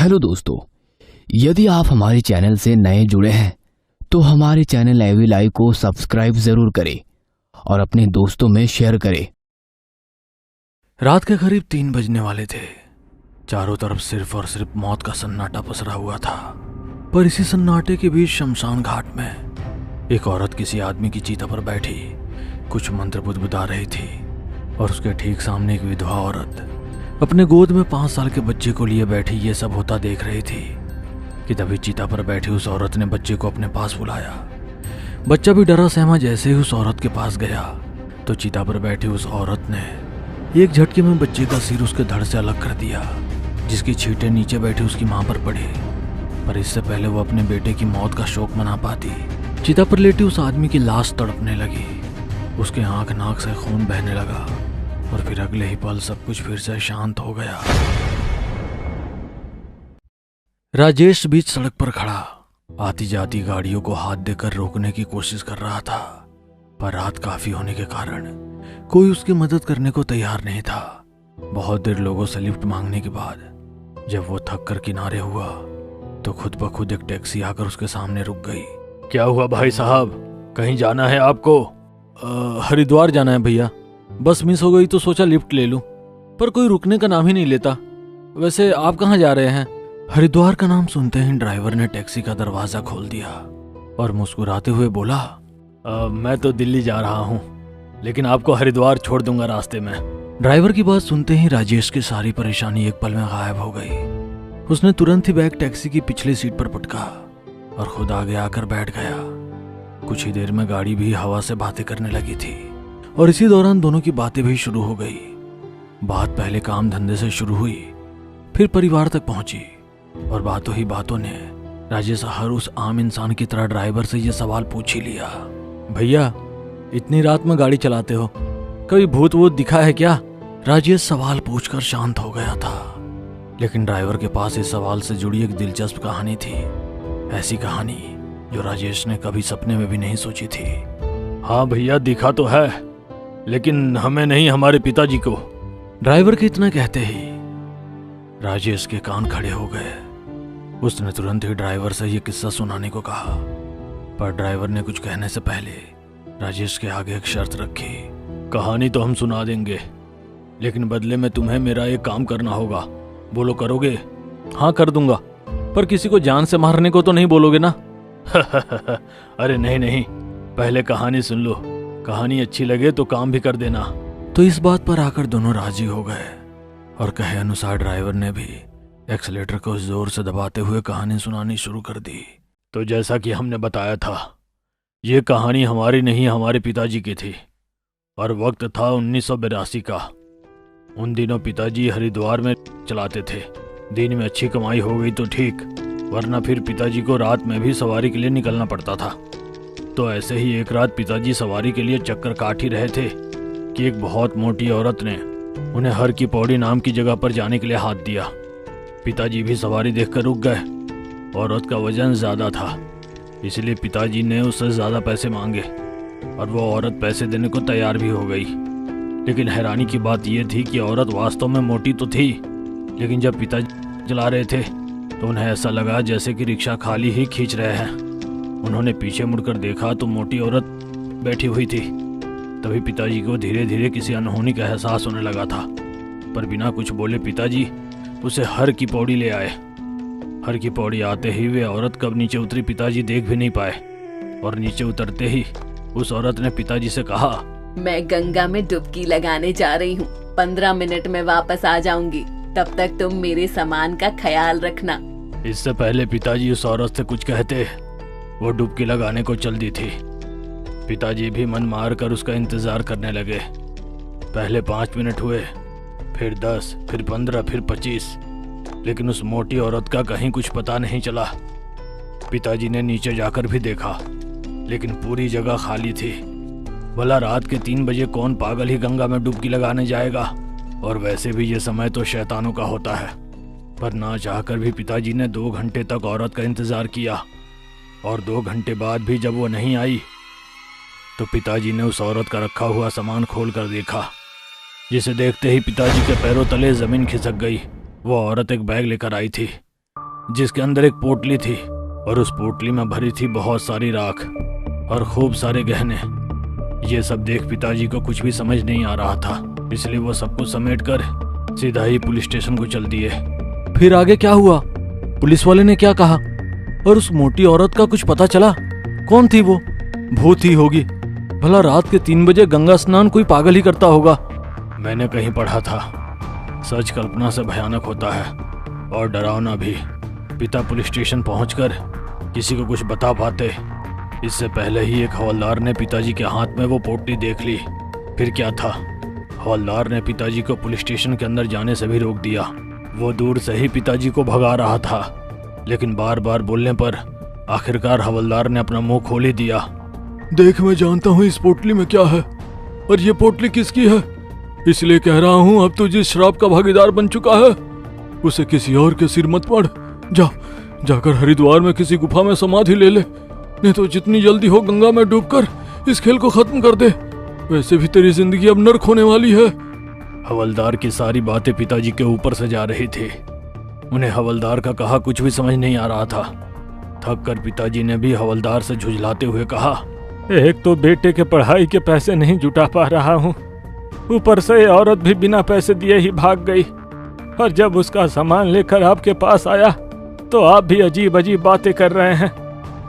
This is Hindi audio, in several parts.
हेलो दोस्तों, यदि आप हमारे चैनल से नए जुड़े हैं तो हमारे चैनल एवी लाइव को सब्सक्राइब जरूर करें और अपने दोस्तों में शेयर करें। रात के करीब 3 बजने वाले थे। चारों तरफ सिर्फ और सिर्फ मौत का सन्नाटा पसरा हुआ था। पर इसी सन्नाटे के बीच शमशान घाट में एक औरत किसी आदमी की चिता पर बैठी कुछ मंत्र बुदबुदा रही थी और उसके ठीक सामने एक विधवा औरत अपने गोद में 5 साल के बच्चे को लिए बैठी ये सब होता देख रही थी कि तभी चिता पर बैठी उस औरत ने बच्चे को अपने पास बुलाया। बच्चा भी डरा सहमा जैसे ही उस औरत के पास गया तो चिता पर बैठी उस औरत ने एक झटके में बच्चे का सिर उसके धड़ से अलग कर दिया, जिसकी छींटें नीचे बैठी उसकी मां पर पड़ी। पर इससे पहले वो अपने बेटे की मौत का शोक मना पाती, चिता पर लेटी उस आदमी की लाश तड़पने लगी। उसके आंख नाक से खून बहने लगा और फिर अगले ही पल सब कुछ फिर से शांत हो गया। राजेश बीच सड़क पर खड़ा आती जाती गाड़ियों को हाथ देकर रोकने की कोशिश कर रहा था, पर रात काफी होने के कारण कोई उसकी मदद करने को तैयार नहीं था। बहुत देर लोगों से लिफ्ट मांगने के बाद जब वो थक कर किनारे हुआ तो खुद ब खुद एक टैक्सी आकर उसके सामने रुक गई। क्या हुआ भाई साहब, कहीं जाना है आपको? हरिद्वार जाना है भैया, बस मिस हो गई तो सोचा लिफ्ट ले लूं, पर कोई रुकने का नाम ही नहीं लेता। वैसे आप कहाँ जा रहे हैं? हरिद्वार का नाम सुनते ही ड्राइवर ने टैक्सी का दरवाजा खोल दिया और मुस्कुराते हुए बोला, मैं तो दिल्ली जा रहा हूँ, लेकिन आपको हरिद्वार छोड़ दूंगा रास्ते में। ड्राइवर की बात सुनते ही राजेश की सारी परेशानी एक पल में गायब हो गई। उसने तुरंत ही बैग टैक्सी की पिछली सीट पर पटका और खुद आगे आकर बैठ गया। कुछ ही देर में गाड़ी भी हवा से बातें करने लगी थी और इसी दौरान दोनों की बातें भी शुरू हो गई। बात पहले काम धंधे से शुरू हुई, फिर परिवार तक पहुंची और बातों ही बातों ने राजेश हर उस आम इंसान की तरह ड्राइवर से यह सवाल पूछ ही लिया, भैया इतनी रात में गाड़ी चलाते हो, कभी भूत वूत दिखा है क्या? राजेश सवाल पूछकर शांत हो गया था, लेकिन ड्राइवर के पास इस सवाल से जुड़ी एक दिलचस्प कहानी थी। ऐसी कहानी जो राजेश ने कभी सपने में भी नहीं सोची थी। हाँ भैया दिखा तो है, लेकिन हमें नहीं, हमारे पिताजी को। ड्राइवर के इतना कहते ही राजेश के कान खड़े हो गए। उसने तुरंत ही ड्राइवर से यह किस्सा सुनाने को कहा, पर ड्राइवर ने कुछ कहने से पहले राजेश के आगे एक शर्त रखी। कहानी तो हम सुना देंगे, लेकिन बदले में तुम्हें मेरा एक काम करना होगा। बोलो करोगे? हाँ कर दूंगा, पर किसी को जान से मारने को तो नहीं बोलोगे ना? अरे नहीं नहीं, पहले कहानी सुन लो, कहानी अच्छी लगे तो काम भी कर देना। तो इस बात पर आकर दोनों राजी हो गए और कहे अनुसार ड्राइवर ने भी एक्सीलेटर को जोर से दबाते हुए कहानी सुनानी शुरू कर दी। तो जैसा कि हमने बताया था, ये कहानी हमारी नहीं हमारे पिताजी की थी और वक्त था 1982 का। उन दिनों पिताजी हरिद्वार में चलाते थे। दिन में अच्छी कमाई हो गई तो ठीक, वरना फिर पिताजी को रात में भी सवारी के लिए निकलना पड़ता था। तो ऐसे ही एक रात पिताजी सवारी के लिए चक्कर काट ही रहे थे कि एक बहुत मोटी औरत ने उन्हें हर की पौड़ी नाम की जगह पर जाने के लिए हाथ दिया। पिताजी भी सवारी देखकर रुक गए। औरत का वजन ज्यादा था, इसलिए पिताजी ने उससे ज्यादा पैसे मांगे और वो औरत पैसे देने को तैयार भी हो गई। लेकिन हैरानी की बात यह थी कि औरत वास्तव में मोटी तो थी, लेकिन जब पिताजी चला रहे थे तो उन्हें ऐसा लगा जैसे कि रिक्शा खाली ही खींच रहे हैं। उन्होंने पीछे मुड़कर देखा तो मोटी औरत बैठी हुई थी। तभी पिताजी को धीरे धीरे किसी अनहोनी का एहसास होने लगा था, पर बिना कुछ बोले पिताजी उसे हर की पौड़ी ले आए। हर की पौड़ी आते ही वे औरत कब नीचे उतरी पिताजी देख भी नहीं पाए, और नीचे उतरते ही उस औरत ने पिताजी से कहा, मैं गंगा में डुबकी लगाने जा रही हूँ, 15 मिनट में वापस आ जाऊंगी, तब तक तुम मेरे सामान का ख्याल रखना। इससे पहले पिताजी उस औरत से कुछ कहते वो डुबकी लगाने को चल दी थी। पिताजी भी मन मार कर उसका इंतजार करने लगे। पहले 5 मिनट हुए, फिर 10, फिर 15, फिर 25, लेकिन उस मोटी औरत का कहीं कुछ पता नहीं चला। पिताजी ने नीचे जाकर भी देखा, लेकिन पूरी जगह खाली थी। भला रात के 3 बजे कौन पागल ही गंगा में डुबकी लगाने जाएगा, और वैसे भी ये समय तो शैतानों का होता है। पर ना चाहकर भी पिताजी ने 2 घंटे तक औरत का इंतजार किया, और 2 घंटे बाद भी जब वो नहीं आई तो पिताजी ने उस औरत का रखा हुआ सामान खोल कर देखा, जिसे देखते ही पिताजी के पैरों तले जमीन खिसक गई। वो औरत एक बैग लेकर आई थी जिसके अंदर एक पोटली थी और उस पोटली में भरी थी बहुत सारी राख और खूब सारे गहने। ये सब देख पिताजी को कुछ भी समझ नहीं आ रहा था, इसलिए वो सब कुछ समेट कर सीधा ही पुलिस स्टेशन को चल दिए। फिर आगे क्या हुआ? पुलिस वाले ने क्या कहा? और उस मोटी औरत का कुछ पता चला? कौन थी वो? भूत ही होगी। भला रात के 3 बजे गंगा स्नान कोई पागल ही करता होगा। मैंने कहीं पढ़ा था, सच कल्पना से भयानक होता है और डरावना भी। पिता पुलिस स्टेशन पहुंचकर किसी को कुछ बता पाते, इससे पहले ही एक हवलदार ने पिताजी के हाथ में वो पोटली देख ली। फिर क्या था, हवलदार ने पिताजी को पुलिस स्टेशन के अंदर जाने से भी रोक दिया। वो दूर से ही पिताजी को भगा रहा था, लेकिन बार बार बोलने पर आखिरकार हवलदार ने अपना मुंह खोल ही दिया। देख, मैं जानता हूँ इस पोटली में क्या है और ये पोटली किसकी है, इसलिए कह रहा हूँ अब तू जिस शराब का भागीदार बन चुका है उसे किसी और के सिर मत पड़। जाकर हरिद्वार में किसी गुफा में समाधि ले ले, नहीं तो जितनी जल्दी हो गंगा में डूबकर इस खेल को खत्म कर दे। वैसे भी तेरी जिंदगी अब नर्क होने वाली है। हवलदार की सारी बातें पिताजी के ऊपर से जा रही थी। उन्हें हवलदार का कहा कुछ भी समझ नहीं आ रहा था। थक कर पिताजी ने भी हवलदार से झुंझलाते हुए कहा, एक तो बेटे के पढ़ाई के पैसे नहीं जुटा पा रहा हूँ, ऊपर से ये औरत भी बिना पैसे दिए ही भाग गई, और जब उसका सामान लेकर आपके पास आया तो आप भी अजीब अजीब बातें कर रहे हैं।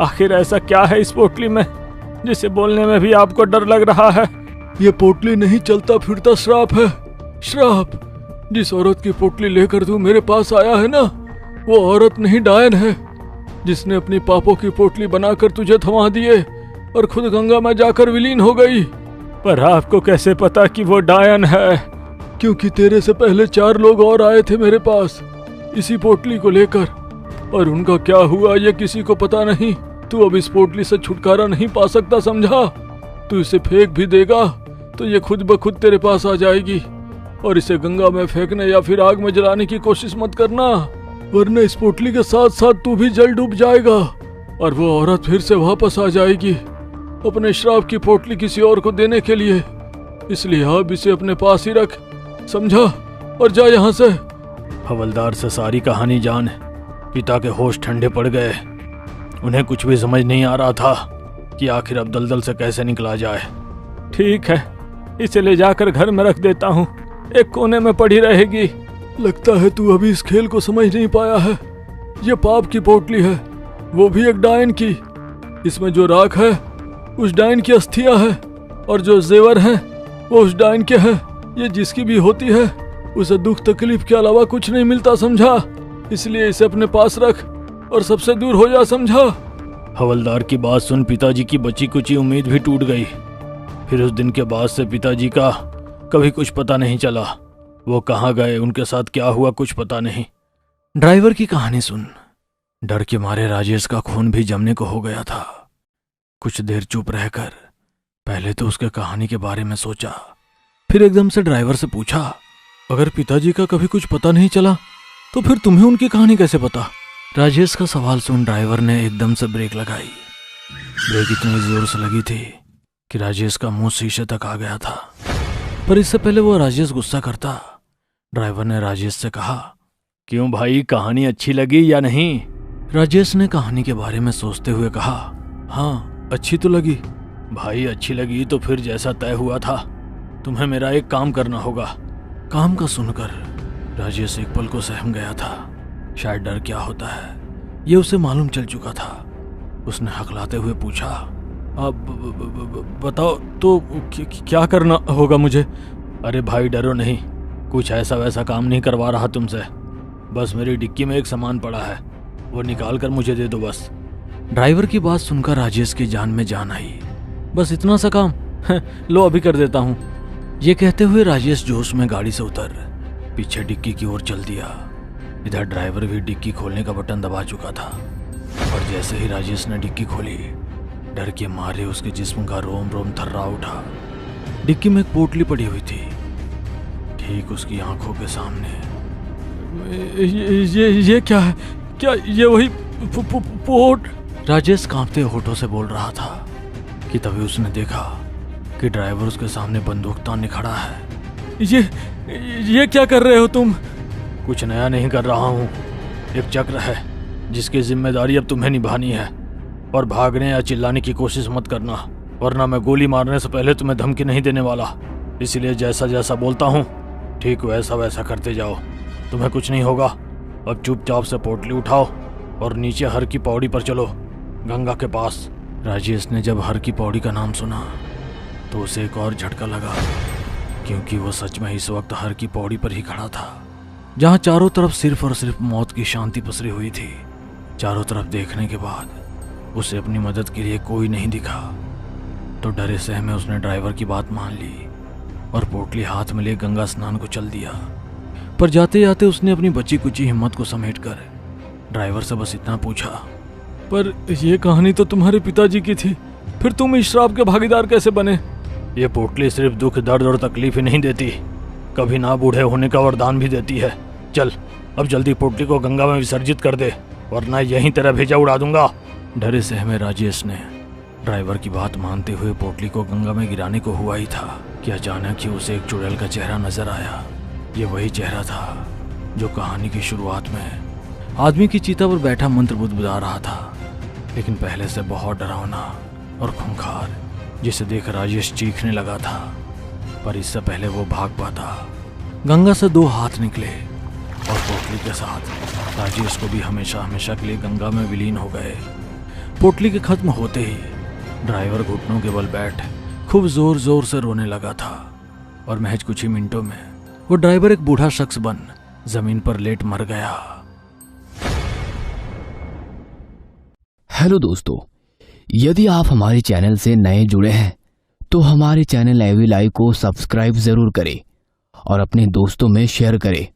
आखिर ऐसा क्या है इस पोटली में जिसे बोलने में भी आपको डर लग रहा है? ये पोटली नहीं चलता फिरता श्राप है, श्राप। जिस औरत की पोटली लेकर तू मेरे पास आया है ना, वो औरत नहीं डायन है, जिसने अपनी पापों की पोटली बनाकर तुझे थमा दिए और खुद गंगा में जाकर विलीन हो गई। पर आपको कैसे पता कि वो डायन है? क्योंकि तेरे से पहले 4 लोग और आए थे मेरे पास इसी पोटली को लेकर, और उनका क्या हुआ ये किसी को पता नहीं। तू अब इस पोटली से छुटकारा नहीं पा सकता, समझा? तू इसे फेंक भी देगा तो ये खुद ब खुद तेरे पास आ जाएगी, और इसे गंगा में फेंकने या फिर आग में जलाने की कोशिश मत करना, वरना इस पोटली के साथ साथ तू भी जल डूब जाएगा और वो औरत फिर से वापस आ जाएगी अपने श्राप की पोटली किसी और को देने के लिए। इसलिए अब इसे अपने पास ही रख, समझा? और जा यहाँ से। हवलदार से सारी कहानी जान पिता के होश ठंडे पड़ गए। उन्हें कुछ भी समझ नहीं आ रहा था कि आखिर अब दलदल से कैसे निकला जाए। ठीक है, इसे ले जाकर घर में रख देता हूँ, एक कोने में पड़ी रहेगी। लगता है तू अभी इस खेल को समझ नहीं पाया है। ये पाप की पोटली है, वो भी एक डायन की। इसमें जो राख है उस डायन की अस्थियां है, और जो जेवर हैं वो उस डायन के हैं। ये जिसकी भी होती है उसे दुख तकलीफ के अलावा कुछ नहीं मिलता, समझा? इसलिए इसे अपने पास रख और सबसे दूर हो जा, समझा? हवलदार की बात सुन पिताजी की बची कुची उम्मीद भी टूट गई। फिर उस दिन के बाद से पिताजी का कभी कुछ पता नहीं चला। वो कहाँ गए, उनके साथ क्या हुआ, कुछ पता नहीं। ड्राइवर की कहानी सुन। डर के मारे राजेश का खून भी जमने को हो गया था। कुछ देर चुप रहकर पहले तो उसके कहानी के बारे में सोचा, फिर एकदम से ड्राइवर से पूछा, अगर पिताजी का कभी कुछ पता नहीं चला तो फिर तुम्हें उनकी कहानी कैसे पता? राजेश का सवाल सुन ड्राइवर ने एकदम से ब्रेक लगाई। ब्रेक इतनी जोर से लगी थी कि राजेश का मुंह शीशे तक आ गया था। पर इससे पहले वो राजेश गुस्सा करता, ड्राइवर ने राजेश से कहा, क्यों भाई, कहानी अच्छी लगी या नहीं? राजेश ने कहानी के बारे में सोचते हुए कहा, हाँ, अच्छी तो लगी। भाई अच्छी लगी तो फिर जैसा तय हुआ था तुम्हें मेरा एक काम करना होगा। काम का सुनकर राजेश एक पल को सहम गया था। शायद डर क्या होता है ये उसे मालूम चल चुका था। उसने हकलाते हुए पूछा, अब बताओ तो क्या करना होगा मुझे? अरे भाई डरो नहीं, कुछ ऐसा वैसा काम नहीं करवा रहा तुमसे। बस मेरी डिक्की में एक सामान पड़ा है, वो निकाल कर मुझे दे दो बस। ड्राइवर की बात सुनकर राजेश की जान में जान आई। बस इतना सा काम? लो अभी कर देता हूँ। ये कहते हुए राजेश जोश में गाड़ी से उतर पीछे डिक्की की ओर चल दिया। इधर ड्राइवर भी डिक्की खोलने का बटन दबा चुका था, और जैसे ही राजेश ने डिक्की खोली, डर के मारे उसके जिस्म का रोम रोम थर्रा उठा। डिक्की में एक पोटली पड़ी हुई थी, ठीक उसकी आंखों के सामने। ये क्या है? क्या ये वही पोट? राजेश कांपते होठों से बोल रहा था कि तभी उसने देखा कि ड्राइवर उसके सामने बंदूक ताने खड़ा है। ये क्या कर रहे हो तुम? कुछ नया नहीं कर रहा हूँ, एक चक्र है, जिसकी जिम्मेदारी अब तुम्हें निभानी है। और भागने या चिल्लाने की कोशिश मत करना, वरना मैं गोली मारने से पहले तुम्हें धमकी नहीं देने वाला। इसीलिए जैसा जैसा बोलता हूँ ठीक वैसा वैसा करते जाओ, तुम्हें कुछ नहीं होगा। अब चुपचाप से पोटली उठाओ और नीचे हर की पौड़ी पर चलो, गंगा के पास। राजेश ने जब हर की पौड़ी का नाम सुना तो उसे एक और झटका लगा, क्योंकि वो सच में इस वक्त हर की पौड़ी पर ही खड़ा था, जहाँ चारों तरफ सिर्फ और सिर्फ मौत की शांति पसरी हुई थी। चारों तरफ देखने के बाद उसे अपनी मदद के लिए कोई नहीं दिखा, तो डरे सहमे उसने ड्राइवर की बात मान ली और पोटली हाथ में ले गंगा स्नान को चल दिया। पर जाते जाते उसने अपनी बची कुची हिम्मत को समेटकर ड्राइवर से बस इतना पूछा, पर ये कहानी तो तुम्हारे पिताजी की थी, फिर तुम इस श्राप के भागीदार कैसे बने? ये पोटली सिर्फ दुख, दर्द और तकलीफ ही नहीं देती, कभी ना बूढ़े होने का वरदान भी देती है। चल अब जल्दी पोटली को गंगा में विसर्जित कर दे, वरना यहीं तेरा भेजा उड़ा दूंगा। डरे सहमे राजेश ने ड्राइवर की बात मानते हुए पोटली को गंगा में गिराने को हुआ ही था कि अचानक ही उसे एक चुड़ैल का चेहरा नजर आया। ये वही चेहरा था जो कहानी की शुरुआत में आदमी की चीता पर बैठा मंत्र बुदबुदा रहा था, लेकिन पहले से बहुत डरावना और खूंखार, जिसे देख राजेश चीखने लगा था। पर इससे पहले वो भाग पाता, गंगा से दो हाथ निकले और पोटली के साथ राजेश को भी हमेशा हमेशा के लिए गंगा में विलीन हो गए। पोटली के खत्म होते ही ड्राइवर घुटनों के बल बैठ खूब जोर जोर से रोने लगा था और महज कुछ ही मिनटों में वो ड्राइवर एक बूढ़ा शख्स बन जमीन पर लेट मर गया। हेलो दोस्तों, यदि आप हमारे चैनल से नए जुड़े हैं तो हमारे चैनल एवी लाइव को सब्सक्राइब जरूर करें और अपने दोस्तों में शेयर करें